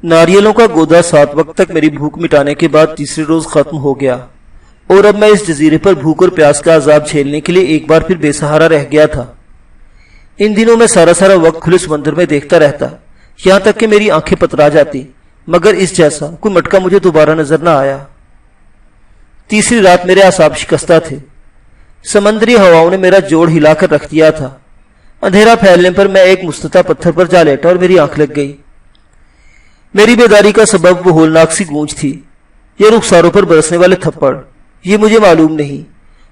ناریلوں کا گودا 7 وقت تک میری بھوک مٹانے کے بعد تیسرے روز ختم ہو گیا، اور اب میں اس جزیرے پر بھوک اور پیاس کا عذاب جھیلنے کے لیے ایک بار پھر بے سہارا رہ گیا تھا۔ ان دنوں میں سارا وقت کھلے سمندر میں دیکھتا رہتا، یہاں تک کہ میری آنکھیں پترا جاتی، مگر اس جیسا کوئی مٹکا مجھے دوبارہ نظر نہ آیا۔ تیسری رات میرے اعصاب شکستہ تھے، سمندری ہواؤں نے میرا جوڑ ہلا کر رکھ دیا تھا۔ اندھیرا پھیلنے پر میں ایک مستطیل پتھر پر جا لیٹا اور میری آنکھ لگ گئی۔ میری بیداری کا سبب وہ ہولناک سی گونج تھی، یہ رخساروں پر برسنے والے تھپڑ، یہ مجھے معلوم نہیں۔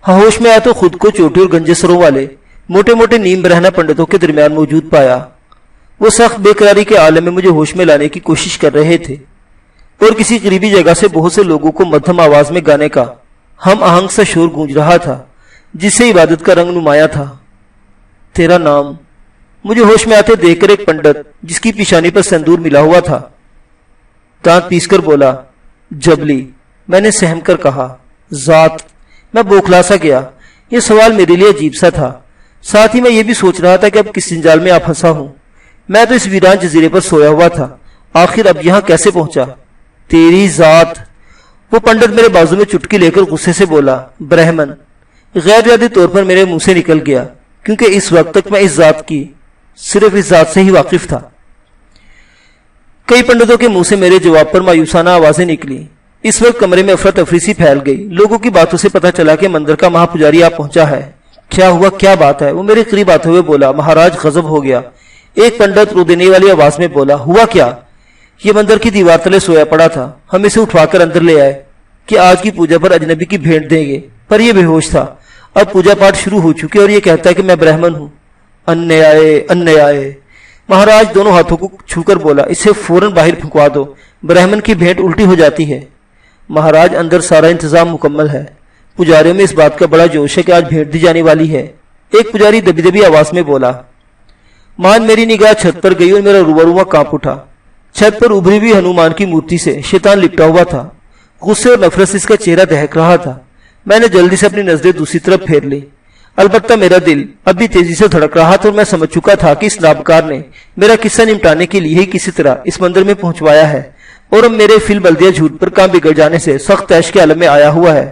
ہوش میں آیا تو خود کو چوٹی اور گنجے سروں والے موٹے موٹے نیم برہنہ پنڈتوں کے درمیان موجود پایا۔ وہ سخت بے قراری کے عالم میں مجھے ہوش میں لانے کی کوشش کر رہے تھے، اور کسی قریبی جگہ سے بہت سے لوگوں کو مدھم آواز میں گانے کا ہم آہنگ سا شور گونج رہا تھا، جس سے عبادت کا رنگ نمایاں تھا۔ تیرا نام، مجھے ہوش میں آتے دیکھ کر ایک پنڈت جس کی پیشانی پر سندور ملا ہوا تھا دانت پیس کر بولا، جبلی۔ میں نے سہم کر کہا، ذات۔ میں بوکھلا سا گیا، یہ سوال میرے لیے عجیب سا تھا، ساتھ ہی میں یہ بھی سوچ رہا تھا کہ اب کس جنجال میں آپ پھنسا ہوں۔ میں تو اس ویران جزیرے پر سویا ہوا تھا، آخر اب یہاں کیسے پہنچا؟ تیری ذات۔ وہ پنڈت میرے بازو میں چٹکی لے کر غصے سے بولا، برہمن۔ غیر ارادی طور پر میرے منہ سے نکل گیا، کیونکہ اس وقت تک میں اس ذات کی صرف اس ذات سے ہی واقف تھا۔ کئی پنڈتوں کے منہ سے میرے جواب پر مایوسانہ آوازیں نکلی۔ اس وقت کمرے میں افراتفری سی پھیل گئی، لوگوں کی باتوں سے پتہ چلا کہ مندر کا مہا پجاری آپ پہنچا ہے۔ کیا ہوا، کیا بات ہے؟ وہ میرے قریب آتے ہوئے بولا، مہاراج غضب ہو گیا۔ ایک پنڈت رو دینے والی آواز میں بولا، ہوا کیا؟ یہ مندر کی دیوار تلے سویا پڑا تھا، ہم اسے اٹھوا کر اندر لے آئے کہ آج کی پوجا پر اجنبی کی بھیٹ دیں گے، پر یہ بے ہوش تھا۔ اب پوجا پاٹ شروع ہو چکی اور یہ کہتا ہے کہ میں برہمن ہوں۔ انے آئے، انے آئے۔ مہاراج دونوں ہاتھوں کو چھو کر بولا، اسے فوراً باہر پھنکوا دو، برہمن کی بھیٹ الٹی ہو جاتی ہے۔ مہاراج، اندر سارا انتظام مکمل ہے، پجاریوں میں اس بات کا بڑا جوش ہے کہ آج بھیٹ دی جانے والی ہے۔ ایک پجاری دبی دبی آواز میں بولا۔ مان میری نگاہ چھت پر گئی اور میرا رواں کانپ اٹھا۔ چھت پر ابھری ہوئی ہنومان کی مورتی سے شیطان لپٹا ہوا تھا، غصے اور نفرت سے اس کا چہرہ دہک رہا تھا۔ میں نے جلدی سے اپنی نظریں دوسری طرف پھیر لی، البتہ میرا دل اب بھی تیزی سے دھڑک رہا تھا اور میں سمجھ چکا تھا کہ اس نابکار نے میرا قصہ نمٹانے کے لیے ہی کسی طرح اس مندر میں پہنچوایا ہے، اور اب میرے فی البلدیہ جھوٹ پر کام بگڑ جانے سے سخت عیش کے عالم میں آیا ہوا ہے۔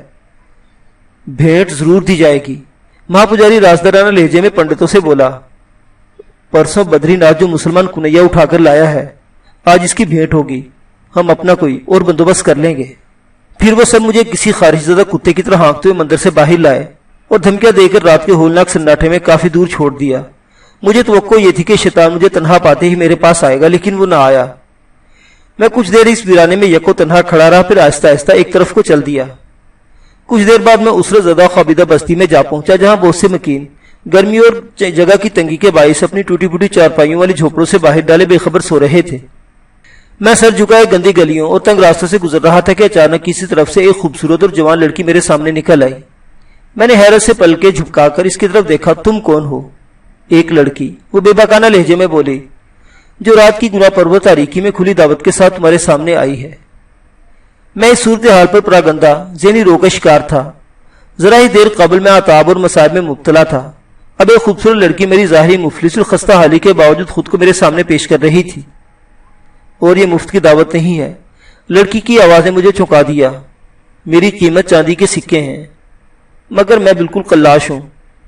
بھیٹ ضرور دی جائے گی، مہا پجاری رازدارانہ لہجے میں پنڈتوں سے بولا۔ پرسوں بدری ناتھ جو مسلمان کنیا اٹھا کر لایا ہے، آج اس کی بھیٹ ہوگی، ہم اپنا کوئی اور بندوبست کر لیں گے۔ پھر وہ سب مجھے کسی خارج زدہ کتے کی طرح ہانکتے ہوئے مندر سے باہر لائے اور دھمکیاں دے کر رات کے ہولناک سناٹے میں کافی دور چھوڑ دیا۔ مجھے توقع یہ تھی کہ شیطان مجھے تنہا پاتے ہی میرے پاس آئے گا، لیکن وہ نہ آیا۔ میں کچھ دیر اس ویرانے میں یکو تنہا کھڑا رہا، پھر آہستہ آہستہ ایک طرف کو چل دیا۔ کچھ دیر بعد میں اسرت زدہ خوابیدہ بستی میں جا پہنچا، جہاں بہت سے مکین گرمی اور جگہ کی تنگی کے باعث اپنی ٹوٹی پھوٹی چارپائیوں والی جھوپڑوں سے باہر ڈالے بے خبر سو رہے تھے۔ میں سر جھکائے گندی گلیوں اور تنگ راستوں سے گزر رہا تھا کہ اچانک کسی طرف سے ایک خوبصورت اور جوان لڑکی میرے سامنے نکل آئی۔ میں نے حیرت سے پلکیں جھپکا کر اس کی طرف دیکھا۔ تم کون ہو؟ ایک لڑکی، وہ بے باکانہ لہجے میں بولی، جو رات کی گناہ پرور تاریکی میں کھلی دعوت کے ساتھ تمہارے سامنے آئی ہے۔ میں اس صورتحال پر پراگندہ ذہنی رو کا شکار تھا۔ ذرا ہی دیر قبل میں عطاب اور مصائب میں مبتلا تھا، اب ایک خوبصورت لڑکی میری ظاہری مفلس اور خستہ حالی کے باوجود خود کو میرے سامنے پیش کر رہی تھی، اور یہ مفت کی دعوت نہیں ہے۔ لڑکی کی آواز نے مجھے چونکا دیا۔ میری قیمت چاندی کے سکے ہیں، مگر میں بالکل قلاش ہوں۔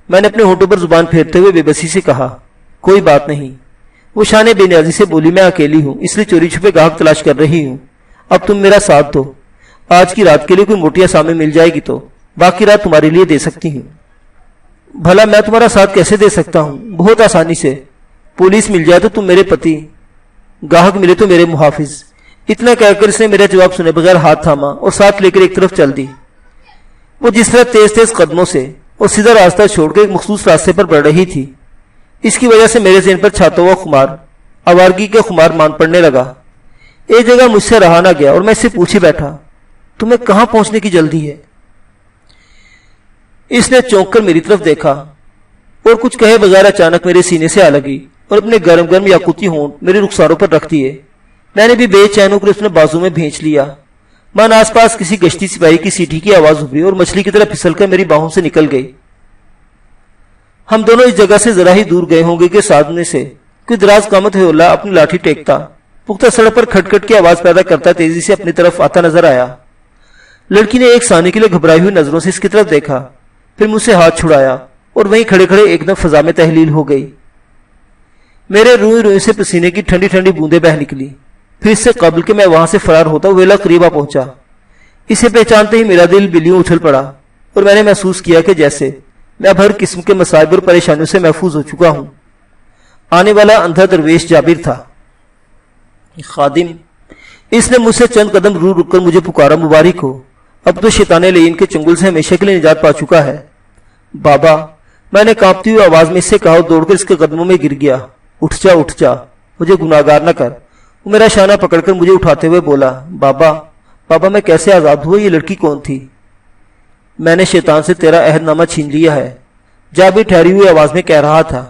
میں نے اپنے ہونٹوں پر زبان پھیرتے ہوئے بے بسی سے کہا، کوئی بات نہیں۔ وہ شان بے نیازی سے بولی، میں اکیلی ہوں، اس لیے چوری چھپے گاہک تلاش کر رہی ہوں۔ اب تم میرا ساتھ دو، آج کی رات کے لیے کوئی موٹی اسامی مل جائے گی تو باقی رات تمہارے لیے دے سکتی ہوں۔ بھلا میں تمہارا ساتھ کیسے دے سکتا ہوں؟ بہت آسانی سے۔ پولیس مل جائے تو تم میرے پتی، گاہک ملے تو میرے محافظ۔ اتنا کہہ کر اس نے میرا جواب سنے بغیر ہاتھ تھاما اور ساتھ لے کر ایک طرف چل دی۔ وہ جس طرح تیز تیز قدموں سے اور سیدھا راستہ چھوڑ کے ایک مخصوص راستے پر بڑھ رہی تھی، اس کی وجہ سے میرے ذہن پر چھاتا ہوا خمار آوارگی کے خمار مان پڑنے لگا۔ ایک جگہ مجھ سے رہا نہ گیا اور میں اس سے پوچھے بیٹھا، تمہیں کہاں پہنچنے کی جلدی ہے؟ اس نے چونک کر میری طرف دیکھا اور کچھ کہے بغیر اچانک میرے سینے سے آ لگی اور اپنے گرم گرم یاقوتی ہونٹ میرے رخساروں پر رکھ دیے۔ میں نے بھی بے چین ہو کر اس نے بازو میں بھینچ لیا۔ من آس پاس کسی گشتی سپاہی کی سیٹی کی آواز ابھری اور مچھلی کی طرح پھسل کر میری باہوں سے نکل گئی۔ ہم دونوں اس جگہ سے ذرا ہی دور گئے ہوں گے کہ سامنے سے کوئی دراز قامت ہولا اپنی لاٹھی ٹیکتا پختہ سڑک پر کھٹ کھٹ کی آواز پیدا کرتا تیزی سے اپنی طرف آتا نظر آیا۔ لڑکی نے ایک ثانیے کے لیے گھبرائی ہوئی نظروں سے اس کی طرف دیکھا، پھر مجھ سے ہاتھ چھڑایا اور وہیں کھڑے کھڑے ایک دم فضا میں تحلیل ہو گئی۔ میرے روئیں روئیں سے پسینے کی ٹھنڈی ٹھنڈی بوندیں بہہ نکلی۔ پھر اس سے قبل کہ میں وہاں سے فرار ہوتا ویلا قریب آ پہنچا۔ اسے پہچانتے ہی میرا دل بلیوں اچھل پڑا اور میں نے محسوس کیا کہ جیسے میں اب ہر قسم کے مصائب اور پریشانیوں سے محفوظ ہو چکا ہوں۔ آنے والا اندھا درویش جابر تھا۔ خادم، اس نے مجھ سے چند قدم دور رک کر مجھے پکارا، مبارک ہو، اب تو شیطان لعین کے چنگل سے ہمیشہ کے لیے نجات پا چکا ہے۔ بابا، میں نے کانپتی ہوئی آواز میں اس سے کہا اور دوڑ کر اس کے قدموں میں گر گیا۔ اٹھ جا اٹھ جا، مجھے گناہگار نہ کر۔ وہ میرا شانہ پکڑ کر مجھے اٹھاتے ہوئے بولا، بابا بابا میں کیسے آزاد ہوا؟ یہ لڑکی کون تھی؟ میں نے شیطان سے تیرا عہد نامہ چھین لیا ہے، جابر ٹھہری ہوئی آواز میں کہہ رہا تھا۔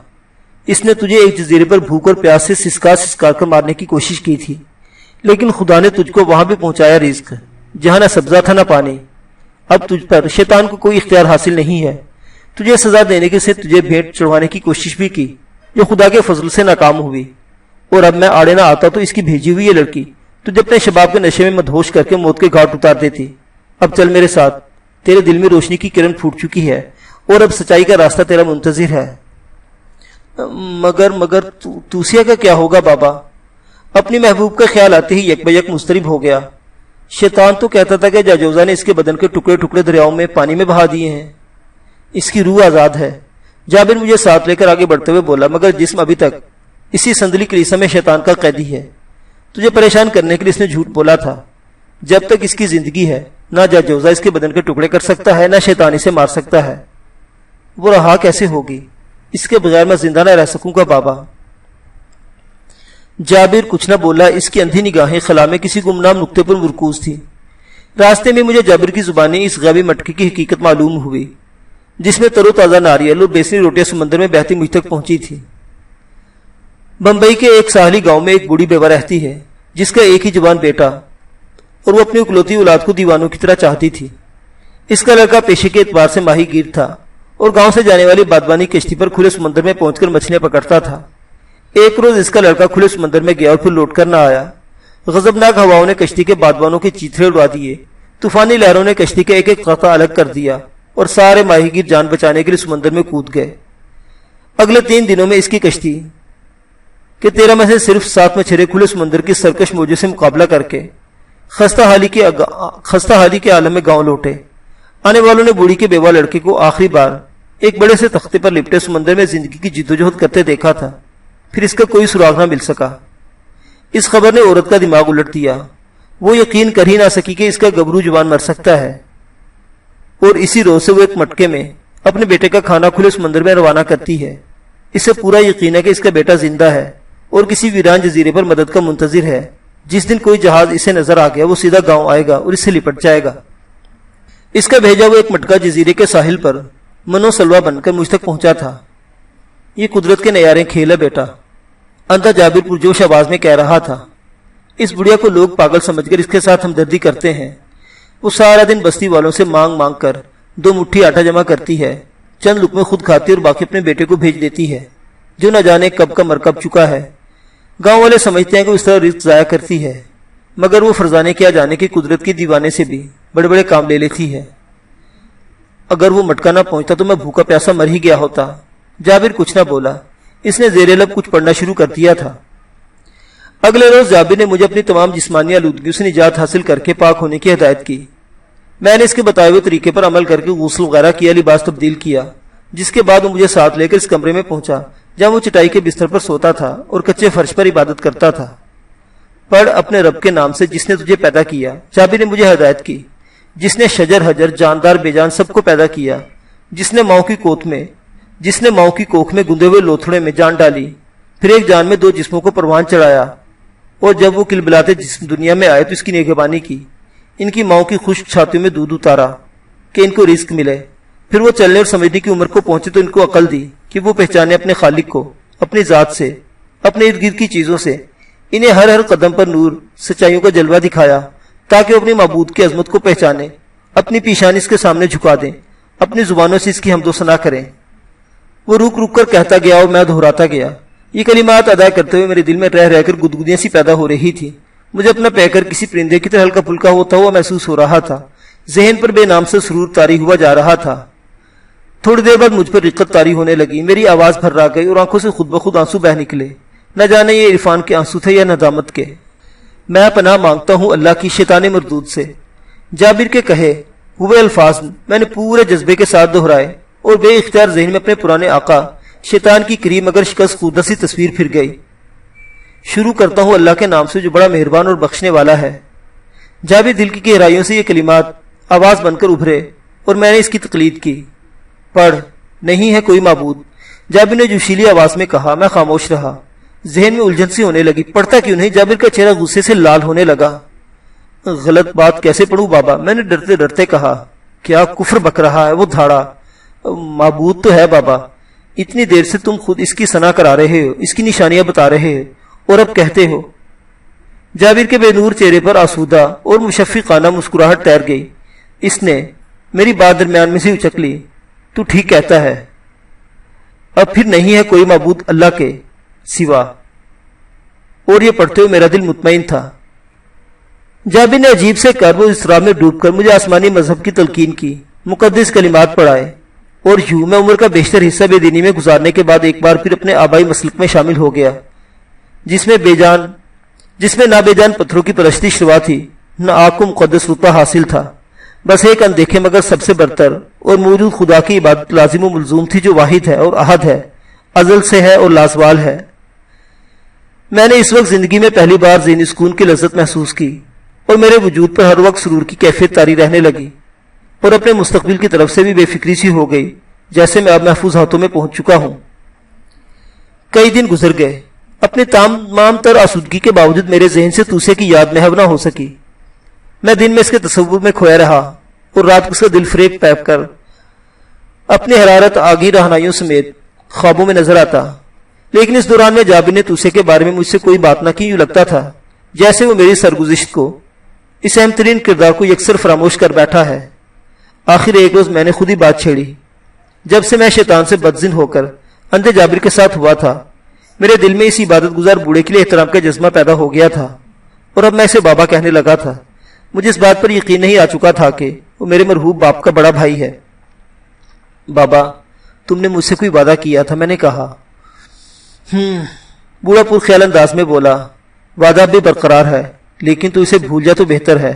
اس نے تجھے ایک جزیرے پر بھوک اور پیاس سے سسکار کر مارنے کی کوشش کی تھی، لیکن خدا نے تجھ کو وہاں بھی پہنچایا رزق جہاں نہ سبزہ تھا نہ پانی۔ اب تجھ پر شیطان کو کوئی اختیار حاصل نہیں ہے۔ تجھے سزا دینے کے سے تجھے بھیٹ چڑھوانے کی کوشش بھی کی جو خدا کے فضل سے ناکام ہوئی، اور اب میں آڑے نہ آتا تو اس کی بھیجی ہوئی یہ لڑکی تجھے اپنے شباب کے نشے میں مدہوش کر کے موت کے گھاٹ اتار دیتی۔ اب چل میرے ساتھ، تیرے دل میں روشنی کی کرن پھوٹ چکی ہے اور اب سچائی کا راستہ تیرا منتظر ہے۔ مگر توسیہ کا کیا ہوگا بابا؟ اپنی محبوب کا خیال آتے ہی یک بیک مضطرب ہو گیا۔ شیطان تو کہتا تھا کہ جاجوزہ نے اس کے بدن کے ٹکڑے ٹکڑے دریاؤں میں پانی میں بہا دیے ہیں، اس کی روح آزاد ہے۔ جابر مجھے ساتھ لے کر آگے بڑھتے ہوئے بولا، مگر جسم ابھی تک اسی سندلی کلیسا میں شیطان کا قیدی ہے۔ تجھے پریشان کرنے کے لیے اس نے جھوٹ بولا تھا۔ جب تک اس کی زندگی ہے نہ جاجوزہ اس کے بدن کے ٹکڑے کر سکتا ہے، نہ شیطان اسے مار سکتا ہے۔ وہ رہا کیسے ہوگی؟ اس کے بغیر میں زندہ نہ رہ سکوں گا بابا۔ جابر کچھ نہ بولا۔ اس کی اندھی نگاہیں خلا میں کسی گمنام نقطے پر مرکوز تھی۔ راستے میں مجھے جابر کی زبانی اس غیبی مٹکے کی حقیقت معلوم ہوئی جس میں تر و تازہ ناریل اور بیسنی روٹیاں سمندر میں بہتی مجھ تک پہنچی تھی۔ بمبئی کے ایک ساحلی گاؤں میں ایک بوڑھی بیوہ رہتی ہے جس کا ایک ہی جوان بیٹا، اور وہ اپنی اکلوتی اولاد کو دیوانوں کی طرح چاہتی تھی۔ اس کا لڑکا پیشے کے اعتبار سے ماہی گیر تھا اور گاؤں سے جانے والی بادبانی کشتی پر کھلے سمندر میں پہنچ کر مچھلیاں پکڑتا تھا۔ ایک روز اس کا لڑکا کھلے سمندر میں گیا اور پھر لوٹ کر نہ آیا۔ غضبناک ہواؤں نے کشتی کے بادبانوں کے چیتھڑے اڑا دیے، طوفانی لہروں نے کشتی کا ایک ایک قطع الگ کر دیا اور سارے ماہی گیر جان بچانے کے لیے سمندر میں کود گئے۔ اگلے 3 دنوں میں اس کی کشتی کہ 13 میں سے صرف 7 مچھرے کھلے سمندر کی سرکش موجوں سے مقابلہ کر کے خستہ حالی کے عالم میں گاؤں لوٹے۔ آنے والوں نے بوڑھی کے بیوہ لڑکے کو آخری بار ایک بڑے سے تختے پر لپٹے سمندر میں زندگی کی جدوجہد کرتے دیکھا تھا، پھر اس کا کوئی سراغ نہ مل سکا۔ اس خبر نے عورت کا دماغ الٹ دیا۔ وہ یقین کر ہی نہ سکی کہ اس کا گبرو جوان مر سکتا ہے، اور اسی روز سے وہ ایک مٹکے میں اپنے بیٹے کا کھانا کھلے سمندر میں روانہ کرتی ہے۔ اسے پورا یقین ہے کہ اس کا بیٹا زندہ ہے اور کسی ویران جزیرے پر مدد کا منتظر ہے۔ جس دن کوئی جہاز اسے نظر آ گیا وہ سیدھا گاؤں آئے گا اور اس سے لپٹ جائے گا۔ اس کا بھیجا وہ ایک مٹکا جزیرے کے ساحل پر منو سلوا بن کر مجھ تک پہنچا تھا۔ یہ قدرت کے نیارے کھیل ہے بیٹا، اندھا جابر پرجوش آواز میں کہہ رہا تھا۔ اس بڑھیا کو لوگ پاگل سمجھ کر اس کے ساتھ ہمدردی کرتے ہیں۔ وہ سارا دن بستی والوں سے مانگ مانگ کر 2 مٹھی آٹا جمع کرتی ہے، چند لقمے خود کھاتی اور باقی اپنے بیٹے کو بھیج دیتی ہے جو نہ جانے کب کا مرکب چکا ہے۔ گاؤں والے سمجھتے ہیں کہ اس طرح رزق ضائع کرتی ہے، مگر وہ فرزانے کیا جانے کی قدرت کے دیوانے سے بھی بڑے بڑے کام لے لیتی ہے۔ اگر وہ مٹکا نہ پہنچتا تو میں بھوکا پیاسا مر ہی گیا ہوتا۔ جابر کچھ نہ بولا، اس نے زیر لب کچھ پڑھنا شروع کر دیا تھا۔ اگلے روز جابر نے مجھے اپنی تمام جسمانی آلودگیوں سے نجات حاصل کر کے پاک ہونے کی ہدایت کی۔ میں نے اس کے بتائے ہوئے طریقے پر عمل کر کے غسل وغیرہ کیا، لباس تبدیل کیا، جس کے بعد وہ مجھے ساتھ لے کر اس کمرے میں پہنچا جہاں وہ چٹائی کے بستر پر سوتا تھا اور کچے فرش پر عبادت کرتا تھا۔ پڑھ اپنے رب کے نام سے جس نے تجھے پیدا کیا۔ جابر نے مجھے ہدایت کی، جس نے شجر حجر جاندار بے جان سب کو پیدا کیا، جس نے ماؤں کی کوکھ میں گندے ہوئے لوتھڑے میں جان ڈالی، پھر ایک جان میں 2 جسموں کو پروان چڑھایا، اور جب وہ کلبلاتے جسم دنیا میں آئے تو اس کی نگہبانی کی، ان کی ماؤں کی خشک چھاتیوں میں دودھ اتارا کہ ان کو رزق ملے، پھر وہ چلنے اور سمجھنے کی عمر کو پہنچے تو ان کو عقل دی کہ وہ پہچانے اپنے خالق کو، اپنی ذات سے، اپنے ارد گرد کی چیزوں سے۔ انہیں ہر ہر قدم پر نور سچائیوں کا جلوہ دکھایا تاکہ وہ اپنی معبود کی عظمت کو پہچانے، اپنی پیشانی اس کے سامنے جھکا دیں، اپنی زبانوں سے اس کی حمد و ثنا کریں۔ وہ رک رک کر کہتا گیا اور میں دہراتا گیا، یہ کلمات ادا کرتے ہوئے میرے دل میں رہ رہ کر گدگدیاں سی پیدا ہو رہی تھی۔ مجھے اپنا پیکر کسی پرندے کی طرح ہلکا پھلکا ہوتا ہوا محسوس ہو رہا تھا۔ ذہن پر بے نام سے سرور طاری ہوا جا رہا تھا۔ تھوڑی دیر بعد مجھ پر رقت طاری ہونے لگی، میری آواز بھر گئی اور آنکھوں سے خود بخود آنسو بہ نکلے۔ نہ جانے یہ عرفان کے آنسو تھے یا ندامت کے۔ میں پناہ مانگتا ہوں اللہ کی شیطان مردود سے۔ جابر کے کہے ہوئے الفاظ میں نے پورے جذبے کے ساتھ دہرائے اور بے اختیار ذہن میں اپنے پرانے آقا شیطان کی کریم مگر شکست خوردہ سی تصویر پھر گئی۔ شروع کرتا ہوں اللہ کے نام سے جو بڑا مہربان اور بخشنے والا ہے۔ جابر دل کی گہرائیوں سے یہ کلمات آواز بن کر ابھرے اور میں نے اس کی تقلید کی۔ پڑھ، نہیں ہے کوئی معبود۔ جابر نے جوشیلی آواز میں کہا۔ میں خاموش رہا۔ ذہن میں الجھن سی ہونے لگی، پڑھتا کیوں نہیں؟ جابر کا چہرہ غصے سے لال ہونے لگا۔ غلط بات کیسے پڑھوں بابا؟ میں نے ڈرتے ڈرتے کہا۔ کیا کفر بک رہا ہے؟ وہ دھاڑا۔ معبود تو ہے بابا، اتنی دیر سے تم خود اس کی ثنا کرا رہے ہو، اس کی نشانیاں بتا رہے ہو اور اب کہتے ہو۔ جابر کے بے نور چہرے پر آسودہ اور مشفقانہ مسکراہٹ تیر گئی۔ اس نے میری بات درمیان میں سے اچک لی۔ تو ٹھیک کہتا ہے، اب پھر نہیں ہے کوئی معبود اللہ کے سوا۔ اور یہ پڑھتے ہوئے میرا دل مطمئن تھا۔ جابر نے عجیب سے کرب و اضطراب میں ڈوب کر مجھے آسمانی مذہب کی تلقین کی، مقدس کلمات پڑھائے، اور یوں میں عمر کا بیشتر حصہ بے دینی میں گزارنے کے بعد ایک بار پھر اپنے آبائی مسلک میں شامل ہو گیا، جس میں نہ بے جان پتھروں کی پرستی شروع تھی، نہ آگ کو مقدس رتبہ حاصل تھا، بس ایک اندیکھے مگر سب سے برتر اور موجود خدا کی عبادت لازم و ملزوم تھی، جو واحد ہے اور احد ہے، ازل سے ہے اور لازوال ہے۔ میں نے اس وقت زندگی میں پہلی بار ذہنی سکون کی لذت محسوس کی اور میرے وجود پر ہر وقت سرور کی کیفیت طاری رہنے لگی، اور اپنے مستقبل کی طرف سے بھی بے فکری سی ہو گئی، جیسے میں اب محفوظ ہاتھوں میں پہنچ چکا ہوں۔ کئی دن گزر گئے، اپنے تمام تر آسودگی کے باوجود میرے ذہن سے توسے کی یاد محو نہ ہو سکی۔ میں دن میں اس کے تصور میں کھویا رہا اور رات کو اس کا دل فریب پیپ کر اپنی حرارت آگی رہنائیوں سمیت خوابوں میں نظر آتا۔ لیکن اس دوران میں جابر نے توسے کے بارے میں مجھ سے کوئی بات نہ کی، یوں لگتا تھا جیسے وہ میری سرگزشت کو، اس اہم ترین کردار کو یکسر فراموش کر بیٹھا ہے۔ آخر ایک روز میں نے خود ہی بات چھیڑی۔ جب سے میں شیطان سے بدزن ہو کر اندھے جابر کے ساتھ ہوا تھا، میرے دل میں اس عبادت گزار بوڑھے کے لیے احترام کا جذبہ پیدا ہو گیا تھا، اور اب میں اسے بابا کہنے لگا تھا۔ مجھے اس بات پر یقین نہیں آ چکا تھا کہ وہ میرے مرحوم باپ کا بڑا بھائی ہے۔ بابا، تم نے مجھ سے کوئی وعدہ کیا تھا، میں نے کہا۔ بوڑھا پر خیال انداز میں بولا، وعدہ بھی برقرار ہے، لیکن تو اسے بھول جا تو بہتر ہے۔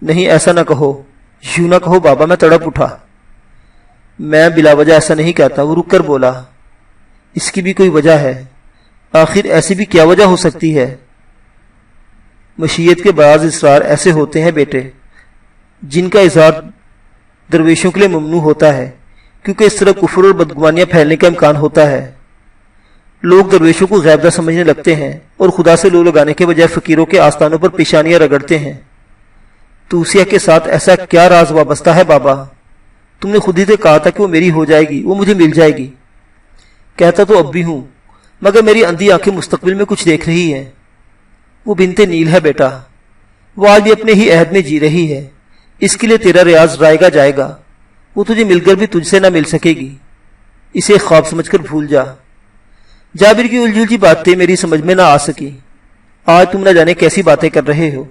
نہیں، ایسا نہ کہو، یوں نہ کہو بابا، میں تڑپ اٹھا۔ میں بلا وجہ ایسا نہیں کہتا، وہ رک کر بولا۔ اس کی بھی کوئی وجہ ہے، آخر ایسی بھی کیا وجہ ہو سکتی ہے؟ مشیت کے بعض اسرار ایسے ہوتے ہیں بیٹے، جن کا اظہار درویشوں کے لیے ممنوع ہوتا ہے، کیونکہ اس طرح کفر اور بدگمانیاں پھیلنے کا امکان ہوتا ہے۔ لوگ درویشوں کو غیبدہ سمجھنے لگتے ہیں اور خدا سے لو لگانے کے بجائے فقیروں کے آستانوں پر پیشانیاں رگڑتے ہیں۔ توسیہ کے ساتھ ایسا کیا راز وابستہ ہے بابا؟ تم نے خود ہی تو کہا تھا کہ وہ میری ہو جائے گی، وہ مجھے مل جائے گی۔ کہتا تو اب بھی ہوں، مگر میری اندھی آنکھیں مستقبل میں کچھ دیکھ رہی ہیں۔ وہ بنت نیل ہے بیٹا، وہ آج بھی اپنے ہی عہد میں جی رہی ہے۔ اس کے لیے تیرا ریاض رائے گا جائے گا، وہ تجھے مل کر بھی تجھ سے نہ مل سکے گی، اسے خواب سمجھ کر بھول جا۔ جابر کی الجھی الجھی باتیں میری سمجھ میں نہ آ سکی۔ آج تم نہ جانے کیسی باتیں کر رہے ہو،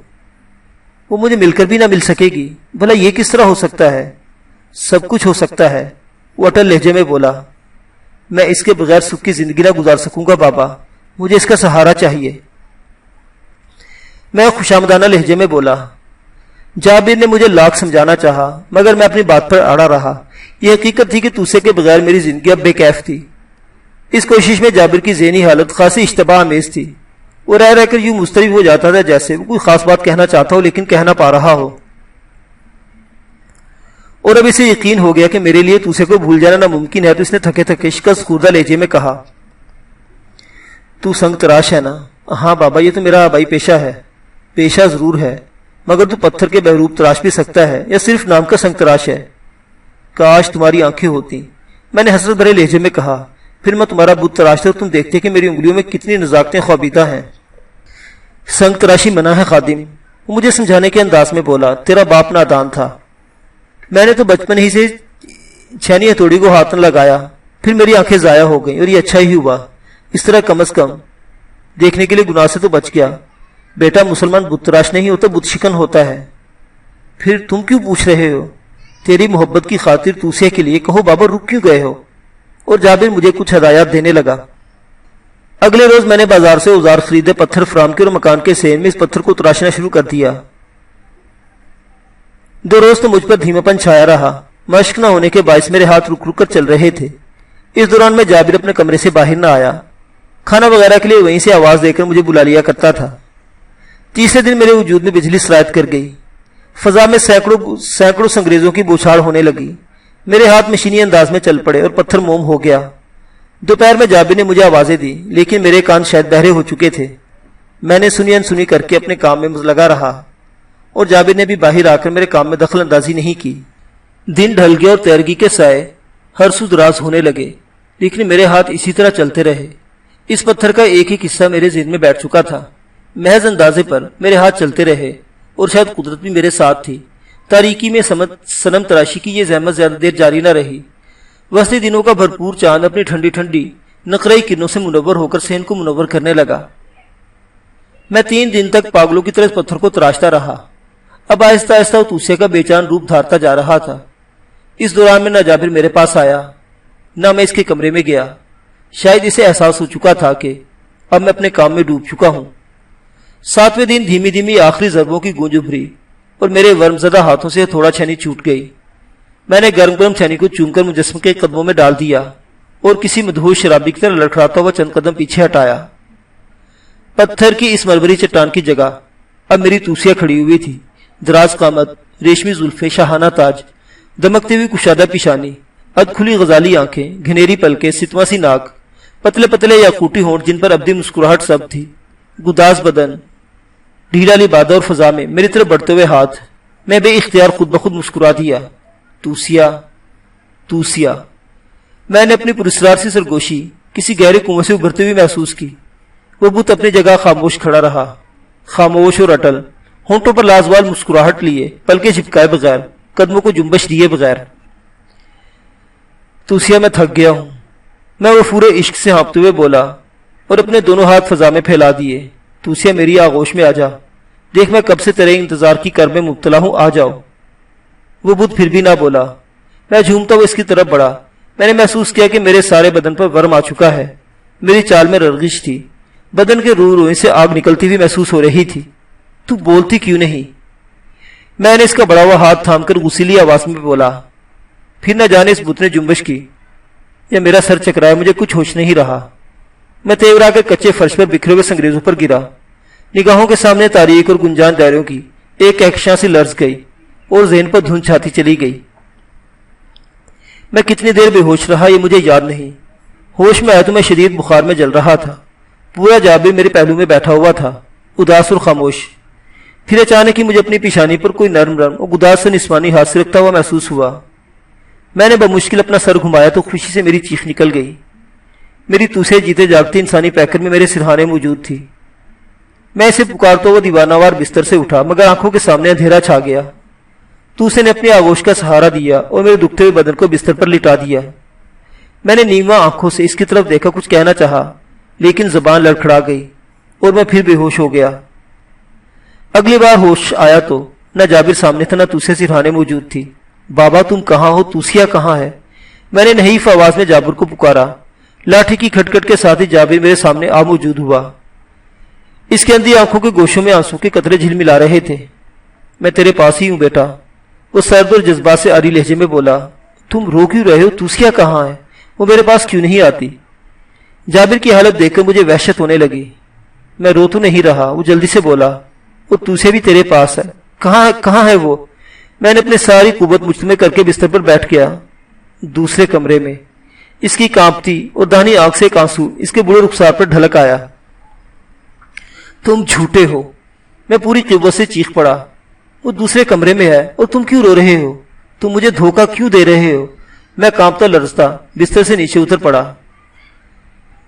وہ مجھے مل کر بھی نہ مل سکے گی، بھلا یہ کس طرح ہو سکتا ہے؟ سب کچھ ہو سکتا ہے، وہ اٹل لہجے میں بولا۔ میں اس کے بغیر سکھ کی زندگی نہ گزار سکوں گا بابا، مجھے اس کا سہارا چاہیے۔ میں خوشامدانہ لہجے میں بولا۔ جابر نے مجھے لاکھ سمجھانا چاہا، مگر میں اپنی بات پر اڑا رہا۔ یہ حقیقت تھی کہ توسے کے بغیر میری زندگی اب بے کیف تھی۔ اس کوشش میں جابر کی ذہنی حالت خاصی اشتباہ آمیز تھی۔ وہ رہ رہ کر یوں مضطرب ہو جاتا تھا جیسے وہ کوئی خاص بات کہنا چاہتا ہو لیکن کہہ نہ پا رہا ہو، اور اب اسے یقین ہو گیا کہ میرے لیے توسے کو بھول جانا ناممکن ہے۔ تو اس نے تھکے تھکے شکست خوردہ لہجے میں کہا، تو سنگ تراش ہے نا؟ ہاں بابا، یہ تو میرا آبائی پیشہ ہے۔ پیشہ ضرور ہے، مگر تو پتھر کے بحروب تراش بھی سکتا ہے، یا صرف نام کا سنگ تراش ہے؟ کاش تمہاری آنکھیں ہوتی، میں نے حسرت بھرے لہجے میں کہا، پھر میں تمہارا بت تراشتا اور تم دیکھتے کہ میری انگلیوں میں کتنی نزاکتیں خوابیدہ ہیں۔ سنگ تراشی منع ہے خادم، وہ مجھے سمجھانے کے انداز میں بولا۔ تیرا باپ نادان تھا، میں نے تو بچپن ہی سے چھینی ہتھوڑی کو ہاتھ نہ لگایا، پھر میری آنکھیں ضائع ہو گئیں، اور یہ اچھا ہی ہوا۔ اس طرح کم از کم دیکھنے کے لیے گناہ سے تو بچ گیا۔ بیٹا مسلمان بت تراش نہیں ہوتا، بت شکن ہوتا ہے۔ پھر تم کیوں پوچھ رہے ہو؟ تیری محبت کی خاطر توسیہ کے لیے کہو بابا رک کیوں گئے ہو؟ اور جابر مجھے کچھ ہدایات دینے لگا۔ اگلے روز میں نے بازار سے اوزار خریدے، پتھر فراہم کیے اور مکان کے سین میں اس پتھر کو تراشنا شروع کر دیا۔ 2 روز تو مجھ پر دھیما پن چھایا رہا۔ مشق نہ ہونے کے باعث میرے ہاتھ رک رک کر چل رہے تھے۔ اس دوران میں جابر اپنے کمرے سے باہر نہ آیا۔ کھانا وغیرہ کے لیے وہیں سے آواز دے کر مجھے بلا لیا کرتا تھا۔ تیسرے دن میرے وجود میں بجلی سرایت کر گئی۔ فضا میں سینکڑوں سنگریزوں کی بوچھاڑ ہونے لگی۔ میرے ہاتھ مشینی انداز میں چل پڑے اور پتھر موم ہو گیا۔ دوپہر میں جابر نے مجھے آوازیں دی، لیکن میرے کان شاید بہرے ہو چکے تھے۔ میں نے سنی انسنی کر کے اپنے کام میں لگا رہا اور جابر نے بھی باہر آ کر میرے کام میں دخل اندازی نہیں کی۔ دن ڈھل گیا اور تیرگی کے سائے ہر سو دراز ہونے لگے، لیکن میرے ہاتھ اسی طرح چلتے رہے۔ اس پتھر کا ایک ایک حصہ میرے ذہن میں بیٹھ چکا تھا۔ محض اندازے پر میرے ہاتھ چلتے رہے اور شاید قدرت بھی میرے ساتھ تھی۔ تاریکی میں صنم تراشی کی یہ زحمت زیادہ دیر جاری نہ رہی۔ وسطی دنوں کا بھرپور چاند اپنی ٹھنڈی ٹھنڈی نقرئی کرنوں سے منور ہو کر صحن کو منور کرنے لگا۔ میں 3 دن تک پاگلوں کی طرح اس پتھر کو تراشتا رہا۔ اب آہستہ آہستہ وہ توسیہ کا بے چان روپ دھارتا جا رہا تھا۔ اس دوران میں نہ جابر میرے پاس آیا، نہ میں اس کے کمرے میں گیا۔ شاید اسے احساس ہو چکا تھا کہ اب میں اپنے کام میں ڈوب چکا ہوں۔ 7ویں دن دھیمی دھیمی آخری ضربوں کی گونج ابھری اور میرے ورم زدہ ہاتھوں سے تھوڑا چھینی چھوٹ گئی۔ میں نے گرم گرم چھینی کو چوم کر مجسم کے قدموں میں ڈال دیا اور کسی مدہوش شرابی کی طرح لڑکھڑاتا ہوا چند قدم پیچھے ہٹایا۔ پتھر کی اس مرمری چٹان کی جگہ اب میری توسیہ کھڑی ہوئی تھی۔ دراز قامت، ریشمی زلفیں، شاہانہ تاج، دمکتے ہوئی کشادہ پیشانی، اد کھلی غزالی آنکھیں، گھنیری پلکیں، ستواں سی ناک، پتلے پتلے یاقوٹی ہونٹ جن پر ابدی مسکراہٹ سب تھی، گداز بدن، ڈھیلا لبادہ اور فضا میں میری طرف بڑھتے ہوئے ہاتھ۔ میں بے اختیار خود بخود مسکرا دیا۔ توسیہ، توسیہ۔ میں نے اپنی پراسرار سی سرگوشی کسی گہرے کنویں سے ابھرتے ہوئے محسوس کی۔ وہ بت اپنی جگہ خاموش کھڑا رہا، خاموش اور اٹل، ہونٹوں پر لازوال مسکراہٹ لیے، پلکیں جھپکائے بغیر، قدموں کو جنبش دیے بغیر۔ توسیہ میں تھک گیا ہوں، میں وہ پورے عشق سے ہانپتے ہوئے بولا اور اپنے دونوں ہاتھ فضا میں پھیلا دیے۔ توسیہ میری آغوش میں آ جا، دیکھ میں کب سے تیرے انتظار کی کرب میں مبتلا ہوں، آ جاؤ۔ وہ بت پھر بھی نہ بولا۔ میں جھومتا ہوا اس کی طرف بڑھا۔ میں نے محسوس کیا کہ میرے سارے بدن پر ورم آ چکا ہے۔ میری چال میں رغش تھی، بدن کے روح روئیں سے آگ نکلتی ہوئی محسوس ہو رہی تھی۔ تو بولتی کیوں نہیں؟ میں نے اس کا بڑا ہوا ہاتھ تھام کر غصیلی آواز میں بولا۔ پھر نہ جانے اس بت نے جنبش کی یا میرا سر چکرایا، مجھے کچھ ہوش نہیں رہا۔ میں تیورا کے کچے فرش پر بکھرے ہوئے سنگریزوں پر گرا۔ نگاہوں کے سامنے تاریک اور گنجان دائروں کی ایک کہکشاں سی لرز گئی اور ذہن پر دھند چھاتی چلی گئی۔ میں کتنی دیر بے ہوش رہا یہ مجھے یاد نہیں۔ ہوش میں آیا تو میں شدید بخار میں جل رہا تھا۔ پورا جابر میرے پہلو میں بیٹھا ہوا تھا، اداس اور خاموش۔ پھر اچانک ہی مجھے اپنی پیشانی پر کوئی نرم اور گداز سے نسوانی ہاتھ سے رکھتا ہوا محسوس ہوا۔ میں نے بمشکل اپنا سر گھمایا تو خوشی سے میری چیخ نکل گئی۔ میری توسیہ جیتے جاگتے انسانی پیکر میں میرے سرہانے موجود تھی۔ میں اسے پکارتا ہوا دیوانہ وار بستر سے اٹھا، مگر آنکھوں کے سامنے اندھیرا چھا گیا۔ توسیہ نے اپنی آغوش کا سہارا دیا اور میرے دکھتے ہوئے بدن کو بستر پر لٹا دیا۔ میں نے نیواں آنکھوں سے اس کی طرف دیکھا، کچھ کہنا چاہا، لیکن زبان لڑکھڑا گئی اور میں پھر بے ہوش ہو گیا۔ اگلی بار ہوش آیا تو نہ جابر سامنے تھا، نہ توسیہ سرہانے موجود تھی۔ بابا تم کہاں ہو؟ توسیہ کہاں ہے؟ میں نے نحیف آواز میں جابر کو پکارا۔ لاٹھی کی کھٹکھٹ کے ساتھ ہی جابر میرے سامنے آ موجود ہوا۔ اس کے اندھی آنکھوں کے گوشوں میں آنسو کے قطرے جھلملا رہے تھے۔ میں تیرے پاس ہی ہوں بیٹا، وہ سرد اور جذبات سے آری لہجے میں بولا۔ تم رو کیوں رہے ہو؟ توسیہ کہاں ہے؟ وہ میرے پاس کیوں نہیں آتی؟ جابر کی حالت دیکھ کر مجھے وحشت ہونے لگی۔ میں رو تو نہیں رہا، وہ جلدی سے بولا۔ وہ توسیہ بھی تیرے پاس ہے؟ کہاں ہے وہ؟ میں نے اپنے ساری قوت مجتمع کر کے بستر پر بیٹھ گیا۔ دوسرے کمرے میں۔ اس کی کانپتی اور دہنی آنکھ سے ایک آنسو اس کے بوڑھے رخسار پر ڈھلک آیا۔ تم جھوٹے ہو، میں پوری قوت سے چیخ پڑا۔ وہ دوسرے کمرے میں ہے اور تم کیوں رو رہے ہو؟ تم مجھے دھوکہ کیوں دے رہے ہو؟ میں کانپتا لرزتا بستر سے نیچے اتر پڑا۔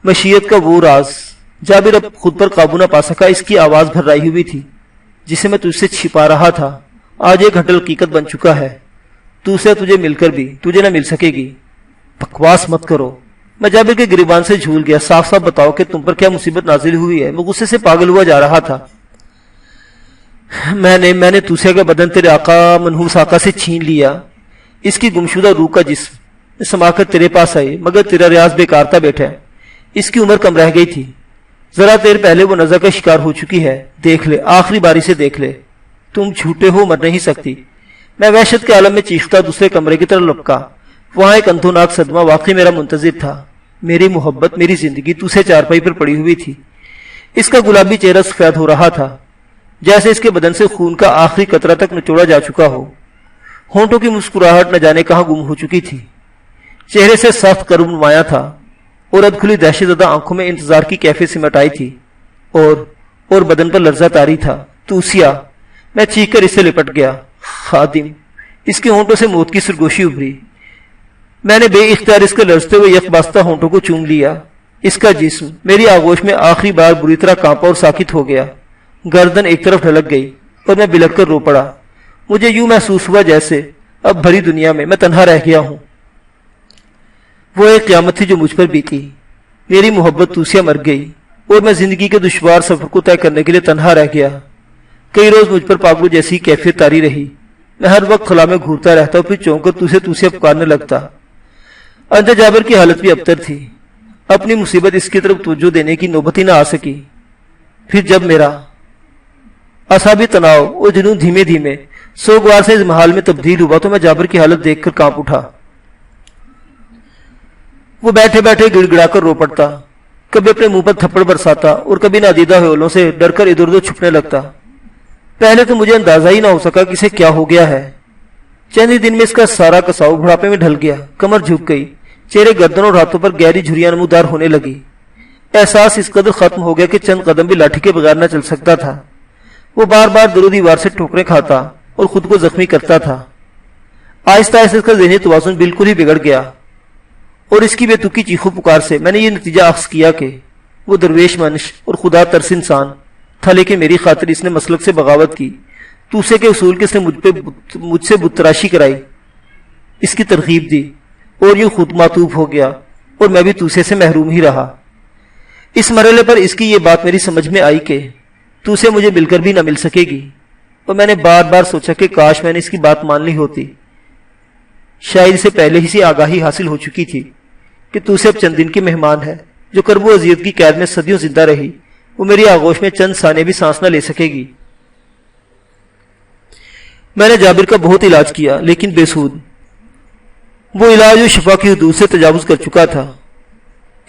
مشیت کا وہ راز جابر اب خود پر قابو نہ پا سکا، اس کی آواز بھرائی ہوئی تھی جسے میں تجھ سے چھپا رہا تھا، آج ایک ہٹل حقیقت بن چکا ہے۔ تو سے تجھے مل کر بھی تجھے نہ مل سکے گی۔ بکواس مت کرو، میں جابر کے گریبان سے جھول گیا۔ صاف صاف بتاؤ کہ تم پر کیا مصیبت نازل ہوئی ہے؟ میں غصے سے پاگل ہوا جا رہا تھا۔ میں نے توسیہ کا بدن تیرے آقا منحوس آقا سے چھین لیا، اس کی گمشدہ روح کا جسم سما کر تیرے پاس آئی، مگر تیرا ریاض بیکار تھا بیٹھا، اس کی عمر کم رہ گئی تھی، ذرا دیر پہلے وہ نظر کا شکار ہو چکی ہے، دیکھ لے، آخری باری سے دیکھ لے، تم جھوٹے ہو، مر نہیں سکتی۔ میں وحشت کے عالم میں چیختا دوسرے کمرے کی طرف لپکا۔ وہاں ایک اندھوناک صدمہ واقعی میرا منتظر تھا۔ میری محبت، میری زندگی توسے چارپائی پر پڑی ہوئی تھی۔ اس کا گلابی چہرہ سفید ہو رہا تھا، جیسے اس کے بدن سے خون کا آخری قطرہ تک نچوڑا جا چکا ہو۔ ہونٹوں کی مسکراہٹ نہ جانے کہاں گم ہو چکی تھی، چہرے سے سخت کرب نمایاں تھا، اور اب کھلی دہشت زدہ آنکھوں میں انتظار کی کیفیت سمٹ آئی تھی، اور بدن پر لرزہ طاری تھا۔ توسیہ! میں چیخ کر اس سے لپٹ گیا۔ خادم! اس کے ہونٹوں سے موت کی سرگوشی ابھری۔ میں نے بے اختیار اس کے لرزتے ہوئے یکباستہ ہونٹوں کو چوم لیا۔ اس کا جسم میری آغوش میں آخری بار بری طرح کانپا اور ساکت ہو گیا۔ گردن ایک طرف ڈھلک گئی اور میں بلک کر رو پڑا۔ مجھے یوں محسوس ہوا جیسے اب بھری دنیا میں تنہا رہ گیا ہوں۔ وہ ایک قیامت تھی جو مجھ پر بیتی۔ میری محبت توسیہ مر گئی اور میں زندگی کے دشوار سفر کو طے کرنے کے لیے تنہا رہ گیا۔ کئی روز مجھ پر پاگلوں جیسی کیفیت طاری رہی۔ میں ہر وقت خلا میں گھورتا رہتا اور پھر چونک کر توسیہ پکارنے لگتا۔ اندر جابر کی حالت بھی ابتر تھی۔ اپنی مصیبت اس کی طرف توجہ دینے کی نوبت ہی نہ آ سکی۔ پھر جب میرا اعصابی تناؤ اور جنون دھیمے دھیمے سوگوار سے اضمحال میں تبدیل ہوا تو میں جابر کی حالت دیکھ کر کانپ اٹھا۔ وہ بیٹھے بیٹھے گڑ گڑا کر رو پڑتا، کبھی اپنے منہ پر تھپڑ برساتا اور کبھی نادیدہ ہولوں سے ڈر کر ادھر ادھر چھپنے لگتا۔ پہلے تو مجھے اندازہ ہی نہ ہو سکا کہ اسے کیا ہو گیا ہے۔ چند ہی دن میں اس کا سارا کساؤ بڑھاپے میں ڈھل گیا، کمر جھک گئی، چہرے گردن اور ہاتھوں پر گہری جھریاں نمودار ہونے لگی۔ احساس اس قدر ختم ہو گیا کہ چند قدم بھی لاٹھی کے بغیر نہ چل سکتا تھا۔ وہ بار بار در و دیوار سے ٹھوکریں کھاتا اور خود کو زخمی کرتا تھا۔ آہستہ آہستہ اس کا ذہنی توازن بالکل ہی بگڑ گیا، اور اس کی بے تکی چیخو پکار سے میں نے یہ نتیجہ اخذ کیا کہ وہ درویش منش اور خدا ترس انسان تھا، لیکن میری خاطر اس نے مسلک سے بغاوت کی۔ توسے کے اصول کے اس نے مجھ سے بت تراشی کرائی، اس کی ترغیب دی، اور یوں خود ماتوب ہو گیا، اور میں بھی توسے سے محروم ہی رہا۔ اس مرحلے پر اس کی یہ بات میری سمجھ میں آئی کہ توسے مجھے مل کر بھی نہ مل سکے گی، اور میں نے بار بار سوچا کہ کاش میں نے اس کی بات مان لی ہوتی۔ شاید اسے پہلے ہی سے آگاہی حاصل ہو چکی تھی کہ توسے اب چند دن کی مہمان ہے، جو کرب و اذیت کی قید میں صدیوں زندہ رہی، وہ میری آغوش میں چند ثانیے بھی سانس نہ لے سکے گی۔ میں نے جابر کا بہت علاج کیا، لیکن بے سود۔ وہ علاج و شفا کی حدود سے تجاوز کر چکا تھا۔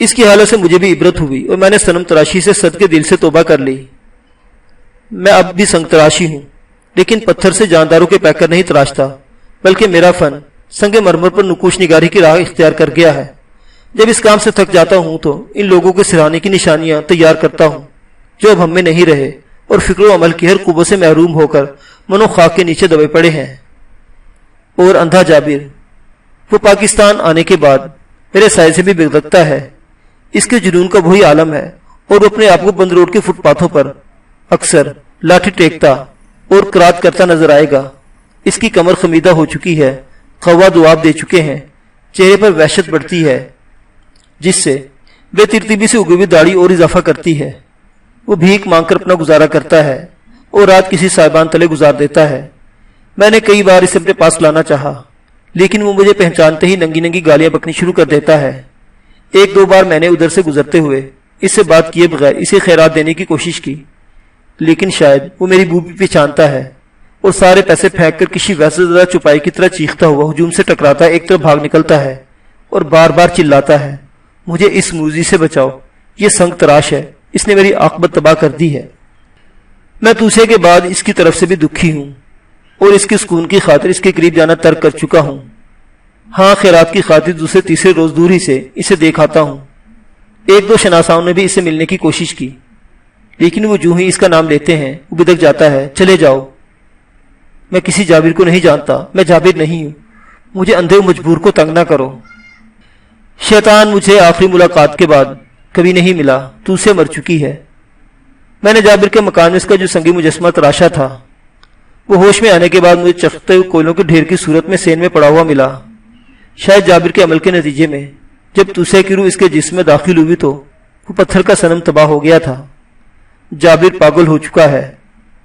اس کی حالت سے مجھے بھی عبرت ہوئی، اور میں نے صنم تراشی سے صدقے دل سے توبہ کر لی۔ میں اب بھی سنگ تراشی ہوں، لیکن پتھر سے جانداروں کے پیکر نہیں تراشتا، بلکہ میرا فن سنگ مرمر پر نقوش نگاری کی راہ اختیار کر گیا ہے۔ جب اس کام سے تھک جاتا ہوں تو ان لوگوں کے سراہنے کی نشانیاں تیار کرتا ہوں جو اب ہم میں نہیں رہے، اور فکر و عمل کی ہر قوت سے محروم ہو کر منو خاک کے نیچے دبے پڑے ہیں۔ اور اندھا جابر، وہ پاکستان آنے کے بعد میرے سائے سے بھی بگڑتا ہے۔ اس کے جنون کا وہی عالم ہے، اور وہ اپنے آپ کو بند روڈ کے فٹ پاتھوں پر اکثر لاٹھی ٹیکتا اور قرات کرتا نظر آئے گا۔ اس کی کمر خمیدہ ہو چکی ہے، خوا دواب دے چکے ہیں، چہرے پر وحشت بڑھتی ہے، جس سے بے ترتیبی سے اگی ہوئی داڑھی اور اضافہ کرتی ہے۔ وہ بھیک مانگ کر اپنا گزارا کرتا ہے اور رات کسی صاحبان تلے گزار دیتا ہے۔ میں نے کئی بار اسے اپنے پاس لانا چاہا، لیکن وہ مجھے پہچانتے ہی ننگی ننگی گالیاں بکنی شروع کر دیتا ہے۔ ایک دو بار میں نے ادھر سے گزرتے ہوئے اس سے بات کیے بغیر اسے خیرات دینے کی کوشش کی، لیکن شاید وہ میری بو بھی پہچانتا ہے، اور سارے پیسے پھینک کر کسی ویسے زیادہ چپائی کی طرح چیختا ہوا ہجوم سے ٹکراتا ایک طرف بھاگ نکلتا ہے اور بار بار چلاتا ہے، مجھے اس موذی سے بچاؤ، یہ سنگ تراش ہے، اس نے میری عاقبت تباہ کر دی ہے۔ میں توسے کے بعد اس کی طرف سے بھی دکھی ہوں، اور اس کے سکون کی خاطر اس کے قریب جانا ترک کر چکا ہوں۔ ہاں، خیرات کی خاطر دوسرے تیسرے روز دور ہی سے اسے دیکھ آتا ہوں۔ ایک دو شناساؤں نے بھی اسے ملنے کی کوشش کی، لیکن وہ جو ہی اس کا نام لیتے ہیں وہ بدک جاتا ہے، چلے جاؤ، میں کسی جابر کو نہیں جانتا، میں جابر نہیں ہوں، مجھے اندھے و مجبور کو تنگ نہ کرو۔ شیطان مجھے آخری ملاقات کے بعد کبھی نہیں ملا، تو اسے مر چکی ہے۔ میں نے جابر کے مکان میں اس کا جو سنگی مجسمہ تراشا تھا، وہ ہوش میں آنے کے بعد مجھے چختے ہوئے کوئلوں کے ڈھیر کی صورت میں سین میں پڑا ہوا ملا۔ شاید جابر کے عمل کے نتیجے میں جب توسیہ کی روح اس کے جسم میں داخل ہوئی تو وہ پتھر کا صنم تباہ ہو گیا تھا۔ جابر پاگل ہو چکا ہے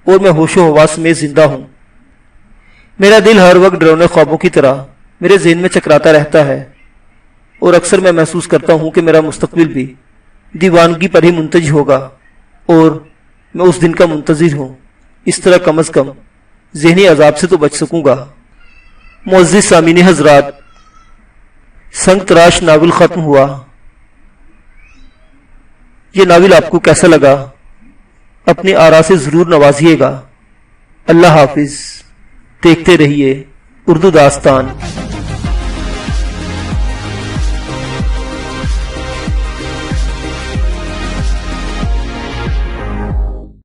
اور میں ہوش و حواس میں زندہ ہوں۔ میرا دل ہر وقت ڈراؤنے خوابوں کی طرح میرے ذہن میں چکراتا رہتا ہے، اور اکثر میں محسوس کرتا ہوں کہ میرا مستقبل بھی دیوانگی پر ہی منتج ہوگا اور میں اس دن کا منتظر ہوں۔ اس طرح کم از کم ذہنی عذاب سے تو بچ سکوں گا۔ معزز سامعین حضرات، سنگ تراش ناول ختم ہوا۔ یہ ناول آپ کو کیسا لگا؟ اپنی آراء سے ضرور نوازیے گا۔ اللہ حافظ۔ دیکھتے رہیے اردو داستان۔